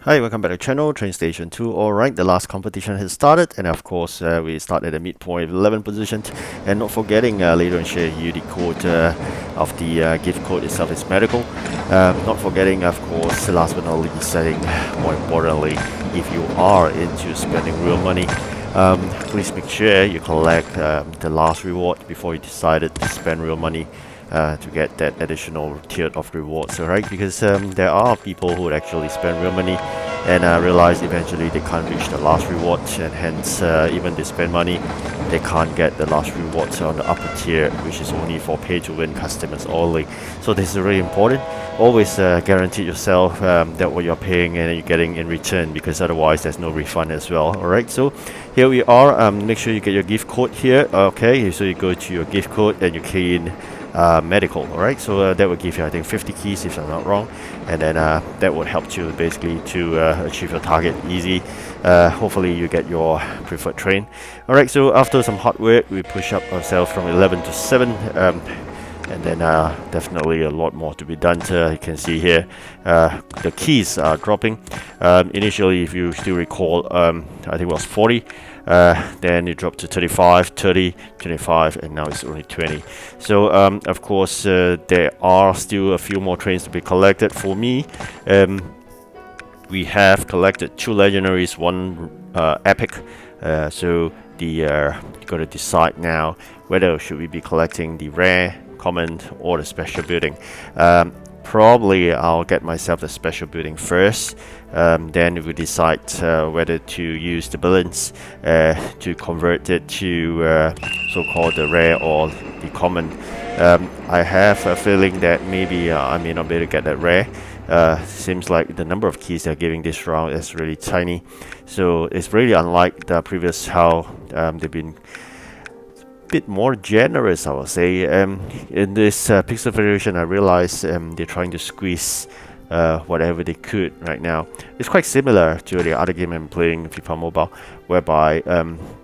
Hi, welcome back to the channel, TrainStation2. Alright, the last competition has started, and of course, we start at the midpoint, 11 positions. And not forgetting, later on share you the code of the gift code itself is medical. Not forgetting, of course, last but not least, setting more importantly, if you are into spending real money, please make sure you collect the last reward before you decided to spend real money. To get that additional tier of rewards, alright? Because there are people who would actually spend real money and realize eventually they can't reach the last reward, and hence even they spend money, they can't get the last rewards on the upper tier, which is only for pay-to-win customers only. So this is really important. Always guarantee yourself that what you're paying and you're getting in return, because otherwise there's no refund as well. Alright, so here we are. Make sure you get your gift code here. Okay, so you go to your gift code and you key in medical. Alright, so that will give you, I think, 50 keys if I'm not wrong, and then that would help you basically to achieve your target easy. Hopefully you get your preferred train. Alright, so after some hard work, we push up ourselves from 11 to 7, and then definitely a lot more to be done. You can see here the keys are dropping. Initially, if you still recall, I think it was 40, then it dropped to 35, 30, 25, and now it's only 20. So of course there are still a few more trains to be collected. For me, we have collected 2 legendaries, 1 epic, so the got to decide now whether should we be collecting the rare, common, or the special building. Probably I'll get myself the special building first, then we decide whether to use the balance to convert it to so-called the rare or the common. I have a feeling that maybe I may not be able to get that rare. Seems like the number of keys they're giving this round is really tiny, so it's really unlike the previous how they've been bit more generous, I would say. In this Pixel Federation, I realize they're trying to squeeze whatever they could right now. It's quite similar to the other game I'm playing, FIFA Mobile, whereby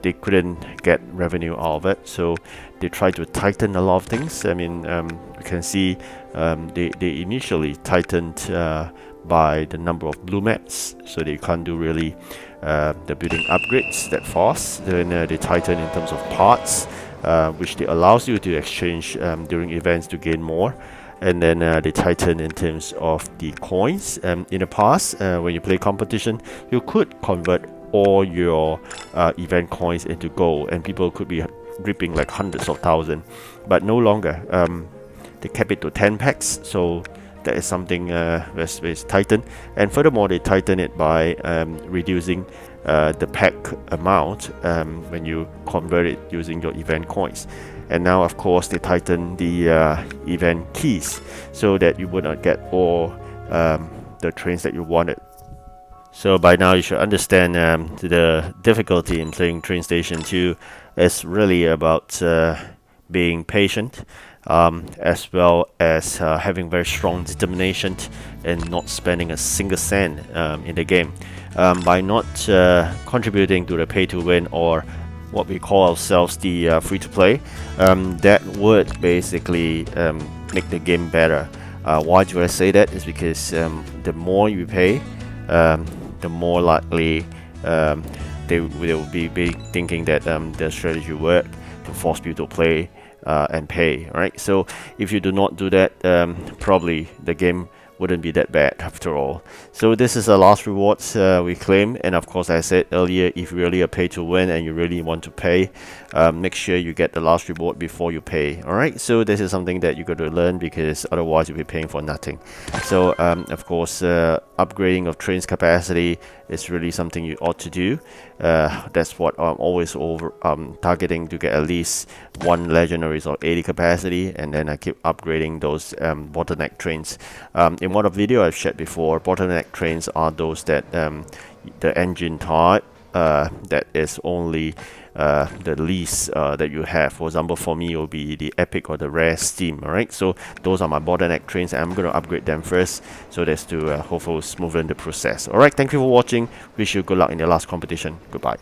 they couldn't get revenue out of it, so they try to tighten a lot of things. I mean, you can see they initially tightened by the number of blue mats, so they can't do really the building upgrades that fast. Then they tighten in terms of parts, which they allows you to exchange during events to gain more. And then they tighten in terms of the coins. In the past, when you play competition, you could convert all your event coins into gold, and people could be reaping like hundreds of thousands, but no longer. They kept it to 10 packs, so that is something that's tightened. And furthermore, they tighten it by reducing the pack amount when you convert it using your event coins. And now, of course, they tighten the event keys so that you would not get all the trains that you wanted. So by now you should understand the difficulty in playing TrainStation2 is really about being patient, as well as having very strong determination and not spending a single cent in the game. By not contributing to the pay-to-win, or what we call ourselves the free-to-play, that would basically make the game better. Why do I say that? Is because the more you pay, the more likely they will be thinking that the strategy work to force people to play and pay, right? So if you do not do that, probably the game wouldn't be that bad after all. So this is the last rewards we claim, and of course, I said earlier, if you really are pay to win and you really want to pay, make sure you get the last reward before you pay. Alright, so this is something that you got to learn, because otherwise you'll be paying for nothing. So of course, upgrading of trains capacity is really something you ought to do. That's what I'm always targeting, to get at least 1 legendaries or 80 capacity, and then I keep upgrading those bottleneck trains. In one of the video I've shared before, bottleneck trains are those that the engine type that is only the least that you have. For example, for me, it will be the epic or the rare steam. Alright, so those are my bottleneck trains, and I'm going to upgrade them first, so that's to hopefully smoothen the process. Alright, thank you for watching. Wish you good luck in your last competition. Goodbye.